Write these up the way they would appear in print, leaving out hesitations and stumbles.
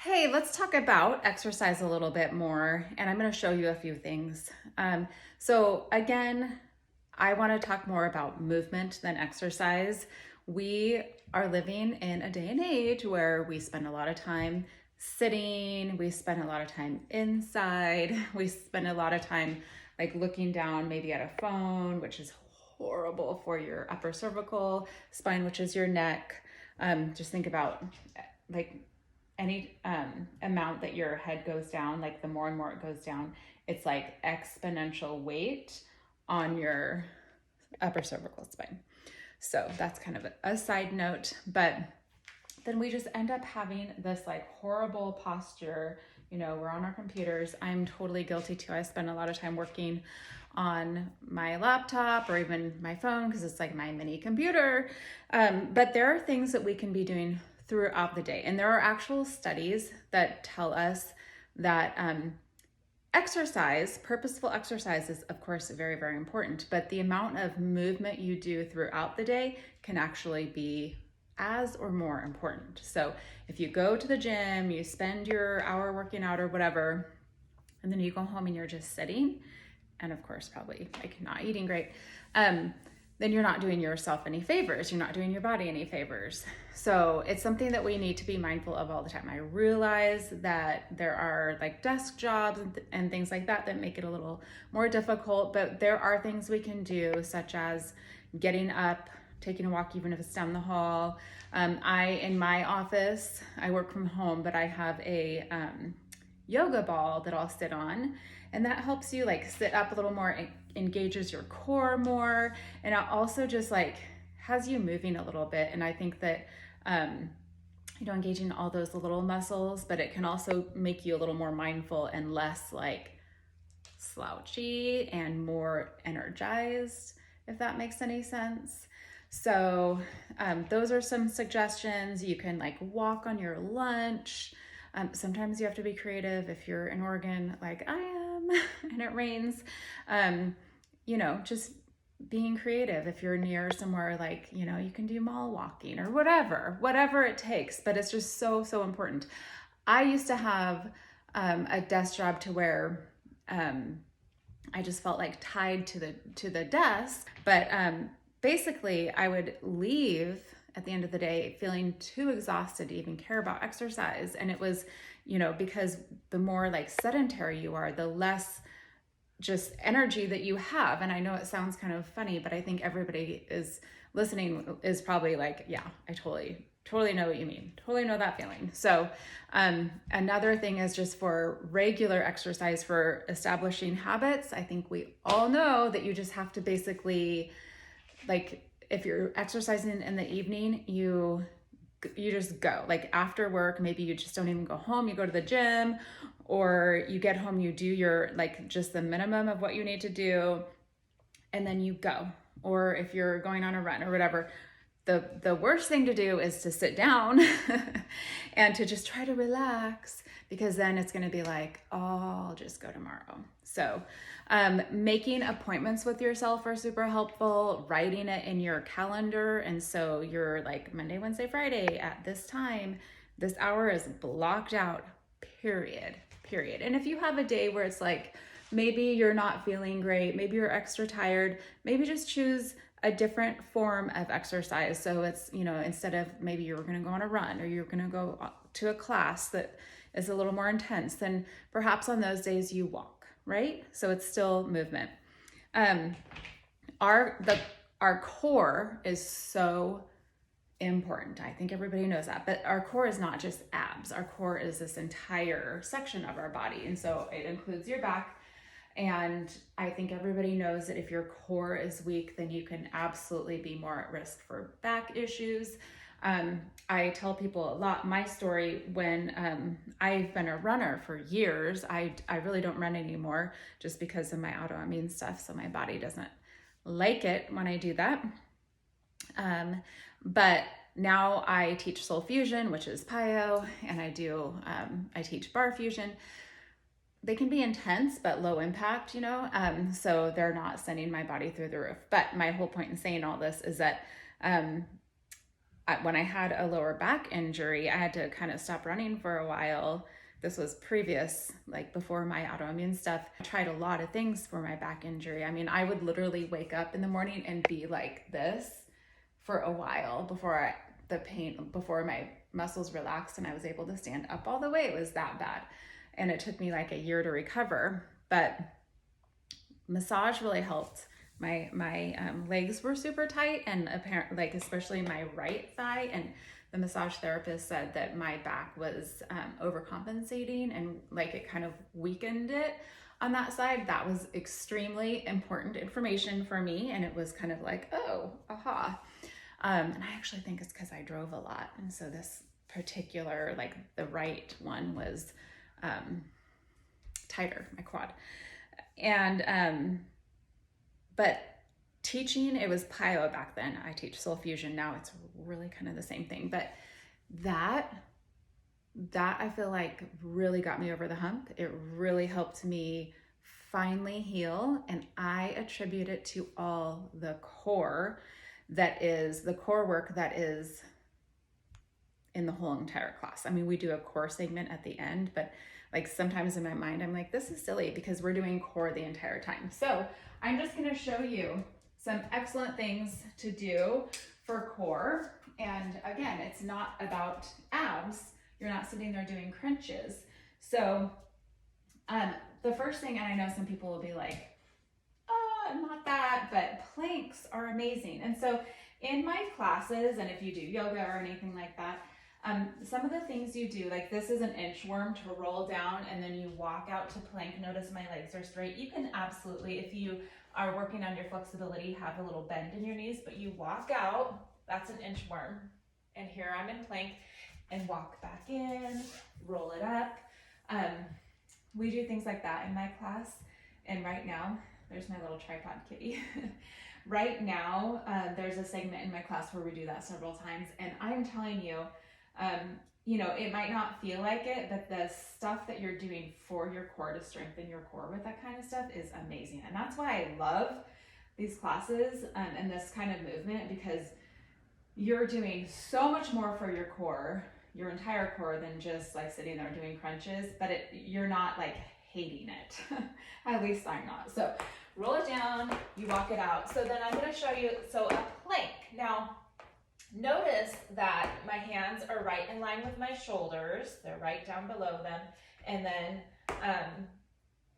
Hey, let's talk about exercise a little bit more, and I'm going to show you a few things. So again, I want to talk more about movement than exercise. We are living in a day and age where we spend a lot of time sitting, we spend a lot of time inside, we spend a lot of time like looking down maybe at a phone, which is horrible for your upper cervical spine, which is your neck. Just think about like any amount that your head goes down, like the more and more it goes down, it's like exponential weight on your upper cervical spine. So that's kind of a side note, but then we just end up having this like horrible posture. You know, we're on our computers. I'm totally guilty too. I spend a lot of time working on my laptop or even my phone because it's like my mini computer. But there are things that we can be doing throughout the day. And there are actual studies that tell us that exercise, purposeful exercise is of course very, very important, but the amount of movement you do throughout the day can actually be as or more important. So if you go to the gym, you spend your hour working out or whatever, and then you go home and you're just sitting, and of course probably like not eating great, then you're not doing yourself any favors. You're not doing your body any favors. So it's something that we need to be mindful of all the time. I realize that there are like desk jobs and things like that that make it a little more difficult, but there are things we can do, such as getting up, taking a walk, even if it's down the hall. In my office, I work from home, but I have a yoga ball that I'll sit on, and that helps you like sit up a little more, engages your core more, and it also just like has you moving a little bit. And I think that engaging all those little muscles, but it can also make you a little more mindful and less like slouchy and more energized, if that makes any sense. So those are some suggestions. You can like walk on your lunch. Sometimes you have to be creative if you're in Oregon, like I am, and it rains. Just being creative. If you're near somewhere, like, you can do mall walking or whatever it takes, but it's just so, so important. I used to have a desk job to where I just felt like tied to the desk, but basically I would leave at the end of the day feeling too exhausted to even care about exercise. And it was, because the more like sedentary you are, the less just energy that you have. And I know it sounds kind of funny, but I think everybody is listening is probably like, yeah, I totally know what you mean. Totally know that feeling. So another thing is just for regular exercise, for establishing habits. I think we all know that you just have to basically, like, if you're exercising in the evening, you just go. Like after work, maybe you just don't even go home, you go to the gym, or you get home, you do your like just the minimum of what you need to do, and then you go. Or if you're going on a run or whatever, the worst thing to do is to sit down and to just try to relax, because then it's going to be like, oh, I'll just go tomorrow. So making appointments with yourself are super helpful. Writing it in your calendar, and so you're like Monday, Wednesday, Friday at this time, this hour is blocked out, period. And if you have a day where it's like maybe you're not feeling great, maybe you're extra tired, maybe just choose a different form of exercise. So it's, instead of maybe you're going to go on a run or you're going to go to a class that is a little more intense, then perhaps on those days you walk, right? So it's still movement. Our core is so important. I think everybody knows that, but our core is not just abs. Our core is this entire section of our body. And so it includes your back. And I think everybody knows that if your core is weak, then you can absolutely be more at risk for back issues. I tell people a lot my story when I've been a runner for years. I really don't run anymore just because of my autoimmune stuff. So my body doesn't like it when I do that. But now I teach soul fusion, which is PIO, and I teach bar fusion. They can be intense, but low impact, so they're not sending my body through the roof. But my whole point in saying all this is that when I had a lower back injury, I had to kind of stop running for a while. This was previous, like before my autoimmune stuff. I tried a lot of things for my back injury. I mean, I would literally wake up in the morning and be like this for a while before the pain, before my muscles relaxed and I was able to stand up all the way. It was that bad. And it took me like a year to recover. But massage really helped. My legs were super tight, and apparently, like especially my right thigh, and the massage therapist said that my back was overcompensating, and like it kind of weakened it on that side. That was extremely important information for me, and it was kind of like, oh, aha. And I actually think it's because I drove a lot, and so this particular, like the right one was tighter, my quad. And but teaching, it was Pyo back then. I teach soul fusion now. It's really kind of the same thing. But that I feel like really got me over the hump. It really helped me finally heal, and I attribute it to all the core work that is in the whole entire class. I mean, we do a core segment at the end, but like sometimes in my mind, I'm like, this is silly because we're doing core the entire time. So I'm just gonna show you some excellent things to do for core. And again, it's not about abs. You're not sitting there doing crunches. So the first thing, and I know some people will be like, not that, but planks are amazing. And so in my classes, and if you do yoga or anything like that, some of the things you do, like this is an inchworm to roll down and then you walk out to plank. Notice my legs are straight. You can absolutely, if you are working on your flexibility, have a little bend in your knees, but you walk out, that's an inchworm. And here I'm in plank, and walk back in, roll it up. We do things like that in my class. And right now, there's my little tripod kitty. Right now, there's a segment in my class where we do that several times. And I'm telling you, you know, it might not feel like it, but the stuff that you're doing for your core to strengthen your core with that kind of stuff is amazing. And that's why I love these classes and this kind of movement, because you're doing so much more for your core, your entire core, than just like sitting there doing crunches, but you're not like hating it. At least I'm not. So roll it down, you walk it out. So then I'm going to show you, so a plank. Now, notice that my hands are right in line with my shoulders. They're right down below them. And then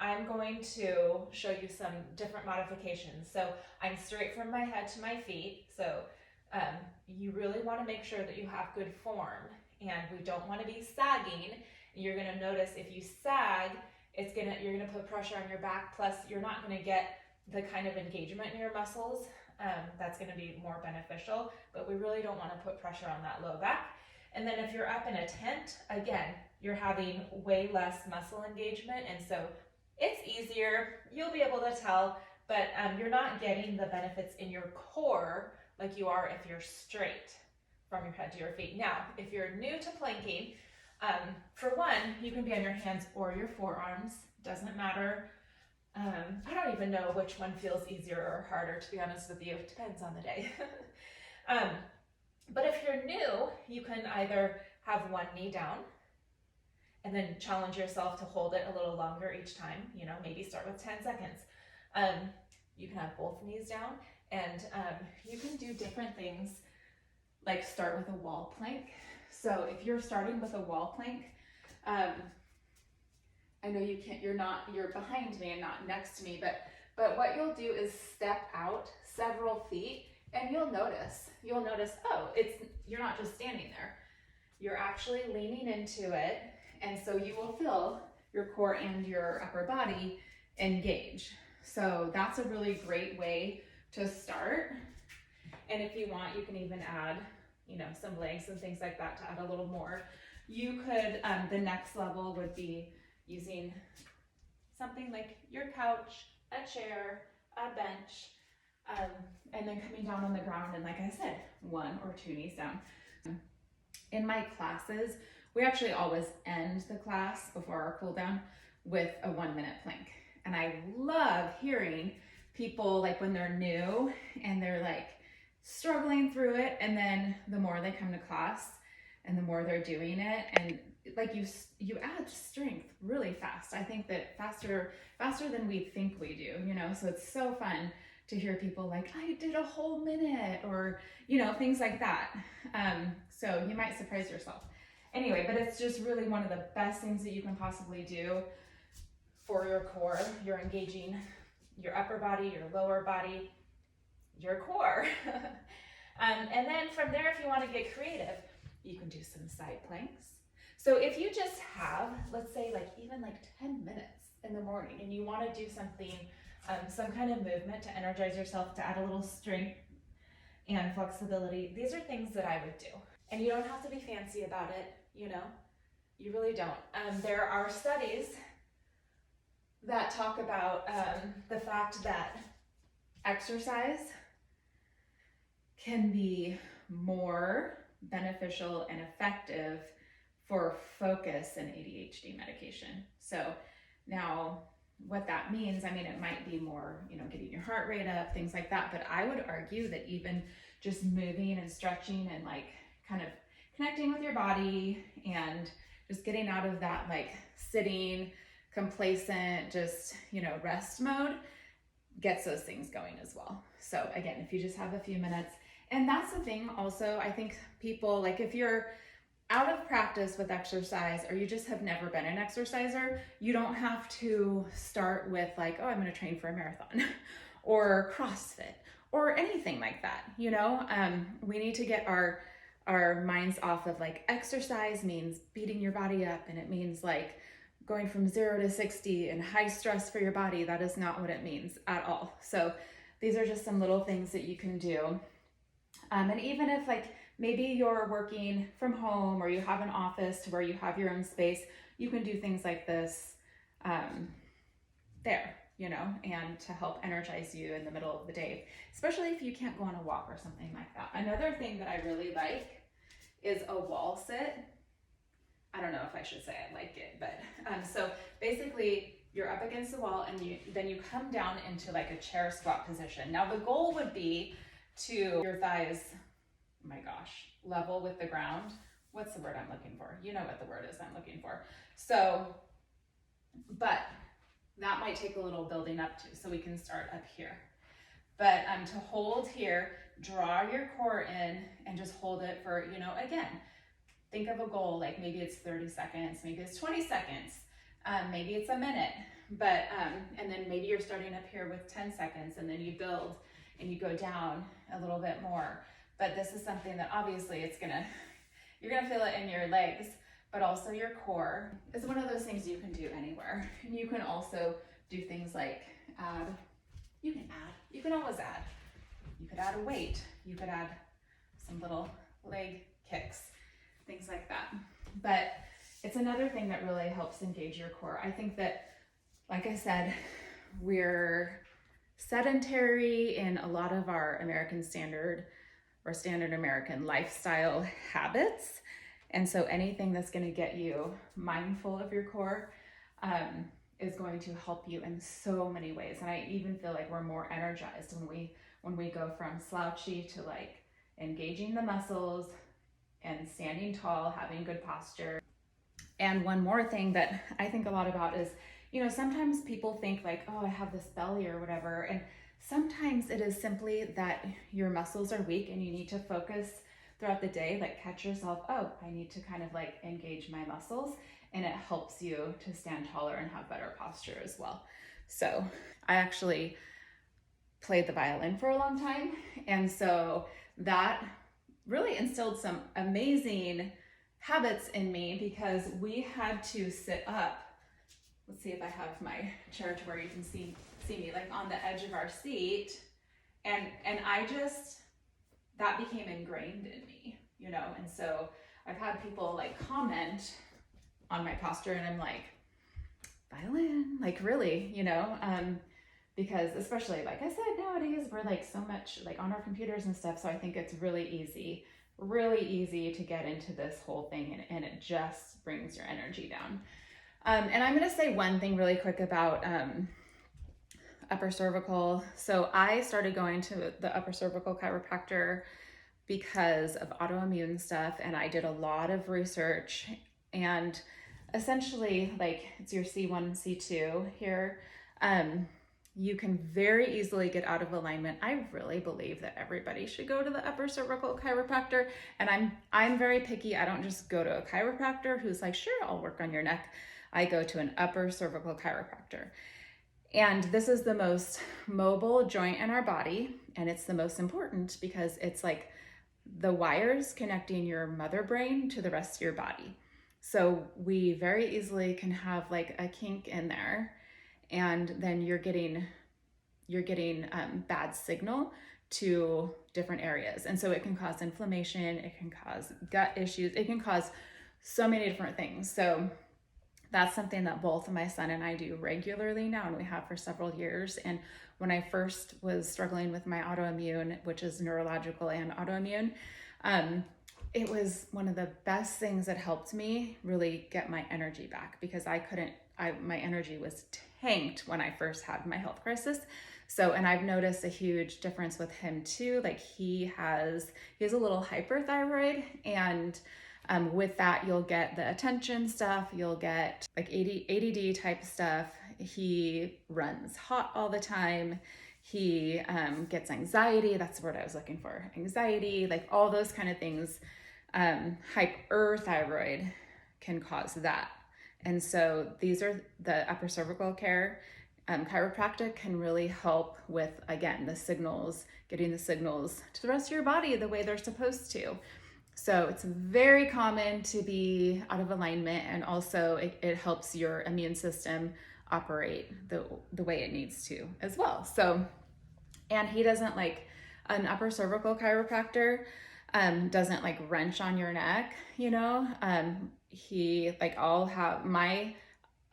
I'm going to show you some different modifications. So I'm straight from my head to my feet. So you really want to make sure that you have good form, and we don't want to be sagging. You're going to notice if you sag, you're going to put pressure on your back, plus you're not going to get the kind of engagement in your muscles that's going to be more beneficial, but we really don't want to put pressure on that low back. And then if you're up in a tent, again, you're having way less muscle engagement, and so it's easier. You'll be able to tell, but you're not getting the benefits in your core like you are if you're straight from your head to your feet. Now, if you're new to planking, for one, you can be on your hands or your forearms, doesn't matter. I don't even know which one feels easier or harder, to be honest with you. It depends on the day. But if you're new, you can either have one knee down and then challenge yourself to hold it a little longer each time, you know, maybe start with 10 seconds. You can have both knees down, and you can do different things, like start with a wall plank. So if you're starting with a wall plank, I know you can't, you're behind me and not next to me, but what you'll do is step out several feet, and you'll notice, oh, you're not just standing there. You're actually leaning into it, and so you will feel your core and your upper body engage. So that's a really great way to start. And if you want, you can even add, you know, some legs and things like that to add a little more. You could, the next level would be using something like your couch, a chair, a bench, and then coming down on the ground, and like I said, 1 or 2 knees down. In my classes, we actually always end the class before our cool down with a 1-minute plank. And I love hearing people, like when they're new and they're like struggling through it, and then the more they come to class and the more they're doing it, and like you add strength really fast. I think that faster than we think we do, you know. So it's so fun to hear people like, I did a whole minute, or you know, things like that. So you might surprise yourself. Anyway, but it's just really one of the best things that you can possibly do for your core. You're engaging your upper body, your lower body, your core. And then from there, if you want to get creative, you can do some side planks. So if you just have, let's say like even like 10 minutes in the morning, and you want to do something, some kind of movement to energize yourself, to add a little strength and flexibility, these are things that I would do. And you don't have to be fancy about it, you know, you really don't. There are studies that talk about the fact that exercise can be more beneficial and effective for focus and ADHD medication. So now what that means, I mean, it might be more, you know, getting your heart rate up, things like that, but I would argue that even just moving and stretching and like kind of connecting with your body and just getting out of that like sitting, complacent, just, you know, rest mode gets those things going as well. So again, if you just have a few minutes, and that's the thing also, I think people, like if you're out of practice with exercise, or you just have never been an exerciser, you don't have to start with like, oh, I'm going to train for a marathon or CrossFit or anything like that. You know, we need to get our minds off of like exercise means beating your body up, and it means like going from 0 to 60 and high stress for your body. That is not what it means at all. So these are just some little things that you can do. And even if like maybe you're working from home, or you have an office to where you have your own space, you can do things like this there, you know, and to help energize you in the middle of the day, especially if you can't go on a walk or something like that. Another thing that I really like is a wall sit. I don't know if I should say I like it, but so basically you're up against the wall, and then you come down into like a chair squat position. Now the goal would be to your thighs, oh my gosh, level with the ground. What's the word I'm looking for? You know what the word is I'm looking for. So, but that might take a little building up to, so we can start up here. But to hold here, draw your core in and just hold it for, you know, again, think of a goal, like maybe it's 30 seconds, maybe it's 20 seconds, maybe it's a minute, but, and then maybe you're starting up here with 10 seconds, and then you build and you go down a little bit more. But this is something that obviously you're gonna feel it in your legs, but also your core. It's one of those things you can do anywhere. And you can also do things like you can always add. You could add a weight, you could add some little leg kicks, things like that. But it's another thing that really helps engage your core. I think that, like I said, we're sedentary in a lot of our American standard or standard American lifestyle habits. And so anything that's going to get you mindful of your core is going to help you in so many ways. And I even feel like we're more energized when we go from slouchy to like engaging the muscles and standing tall, having good posture. And one more thing that I think a lot about is, you know, sometimes people think like, oh, I have this belly or whatever. And sometimes it is simply that your muscles are weak and you need to focus throughout the day, like catch yourself, oh, I need to kind of like engage my muscles, and it helps you to stand taller and have better posture as well. So I actually played the violin for a long time. And so that really instilled some amazing habits in me, because we had to sit up. Let's see if I have my chair to where you can see me, like on the edge of our seat. And I just, that became ingrained in me, you know? And so I've had people like comment on my posture, and I'm like, violin, like really, you know? Because especially, like I said, nowadays we're like so much like on our computers and stuff. So I think it's really easy to get into this whole thing, and it just brings your energy down. And I'm going to say one thing really quick about upper cervical. So I started going to the upper cervical chiropractor because of autoimmune stuff, and I did a lot of research, and essentially, like, it's your C1 and C2 here. You can very easily get out of alignment. I really believe that everybody should go to the upper cervical chiropractor, and I'm very picky. I don't just go to a chiropractor who's like, sure, I'll work on your neck. I go to an upper cervical chiropractor. And this is the most mobile joint in our body, and it's the most important because it's like the wires connecting your mother brain to the rest of your body. So we very easily can have like a kink in there, and then you're getting bad signal to different areas. And so it can cause inflammation, it can cause gut issues, it can cause so many different things. So that's something that both my son and I do regularly now, and we have for several years. And when I first was struggling with my autoimmune, which is neurological and autoimmune, it was one of the best things that helped me really get my energy back, because my energy was tanked when I first had my health crisis. So, and I've noticed a huge difference with him too. Like he has a little hyperthyroid, and with that, you'll get the attention stuff, you'll get like ADD type stuff. He runs hot all the time. He gets anxiety. That's the word I was looking for. Anxiety, like all those kind of things. Hyperthyroid can cause that. And so these are the upper cervical care. Chiropractic can really help with, again, the signals, getting the signals to the rest of your body the way they're supposed to. So it's very common to be out of alignment, and also it helps your immune system operate the way it needs to as well. So, and he doesn't like, an upper cervical chiropractor doesn't like wrench on your neck, you know. He like, I'll have my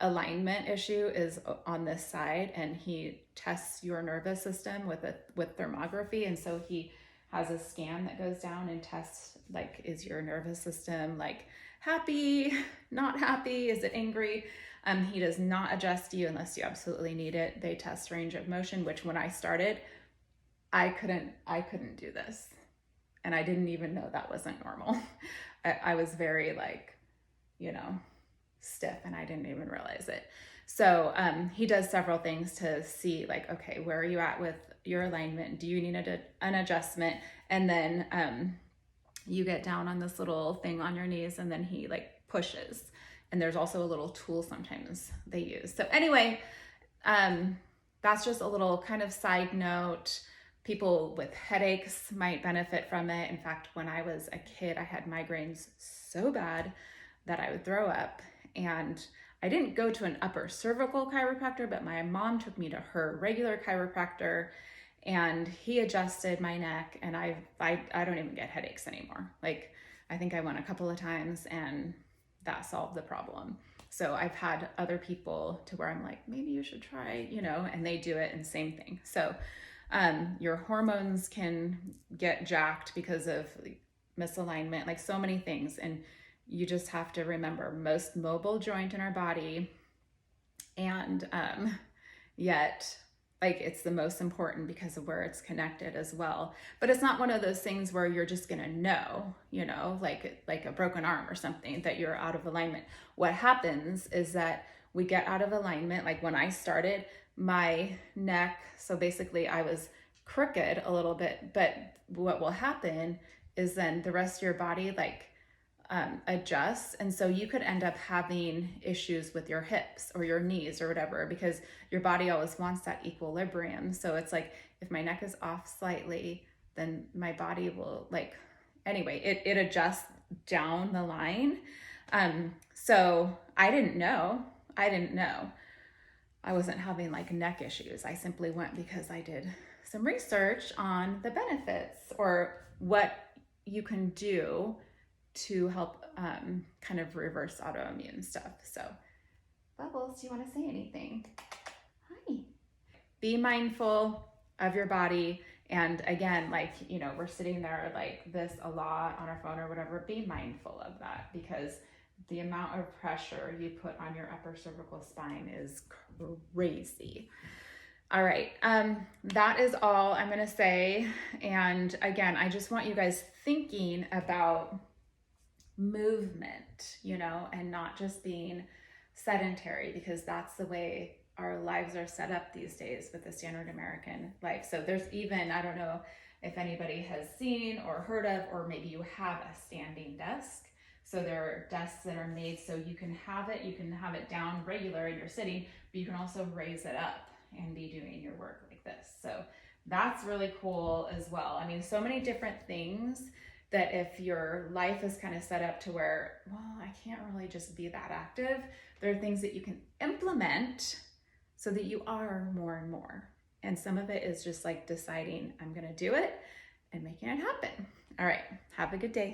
alignment issue is on this side, and he tests your nervous system with thermography, and so he has a scan that goes down and tests, like, is your nervous system like happy, not happy, is it angry? He does not adjust you unless you absolutely need it. They test range of motion, which when I started, I couldn't do this, and I didn't even know that wasn't normal. I was very like, you know, stiff, and I didn't even realize it. So he does several things to see, like, okay, where are you at with your alignment? Do you need an adjustment? And then you get down on this little thing on your knees, and then he like pushes. And there's also a little tool sometimes they use. So anyway, that's just a little kind of side note. People with headaches might benefit from it. In fact, when I was a kid, I had migraines so bad that I would throw up. And I didn't go to an upper cervical chiropractor, but my mom took me to her regular chiropractor, and he adjusted my neck, and I don't even get headaches anymore. Like, I think I went a couple of times, and that solved the problem. So I've had other people to where I'm like, maybe you should try, you know, and they do it, and same thing. So your hormones can get jacked because of misalignment, like so many things. And you just have to remember, most mobile joint in our body, and yet like it's the most important because of where it's connected as well. But it's not one of those things where you're just gonna know, you know, like a broken arm or something, that you're out of alignment. What happens is that we get out of alignment. Like when I started, my neck, so basically I was crooked a little bit, but what will happen is then the rest of your body like adjusts, and so you could end up having issues with your hips or your knees or whatever, because your body always wants that equilibrium. So it's like, if my neck is off slightly, then my body will like, anyway, it adjusts down the line. So I didn't know I wasn't having like neck issues. I simply went because I did some research on the benefits, or what you can do to help kind of reverse autoimmune stuff. So, Bubbles, do you want to say anything? Hi. Be mindful of your body. And again, like, you know, we're sitting there like this a lot on our phone or whatever. Be mindful of that, because the amount of pressure you put on your upper cervical spine is crazy. All right, that is all I'm gonna say. And again, I just want you guys thinking about movement, and not just being sedentary, because that's the way our lives are set up these days with the standard American life. So there's even, I don't know if anybody has seen or heard of, or maybe you have a standing desk. So there are desks that are made so you can have it down regular and you're sitting, but you can also raise it up and be doing your work like this. So that's really cool as well. I mean, so many different things that if your life is kind of set up to where, well, I can't really just be that active, there are things that you can implement so that you are more and more. And some of it is just like deciding, I'm going to do it and making it happen. All right. Have a good day.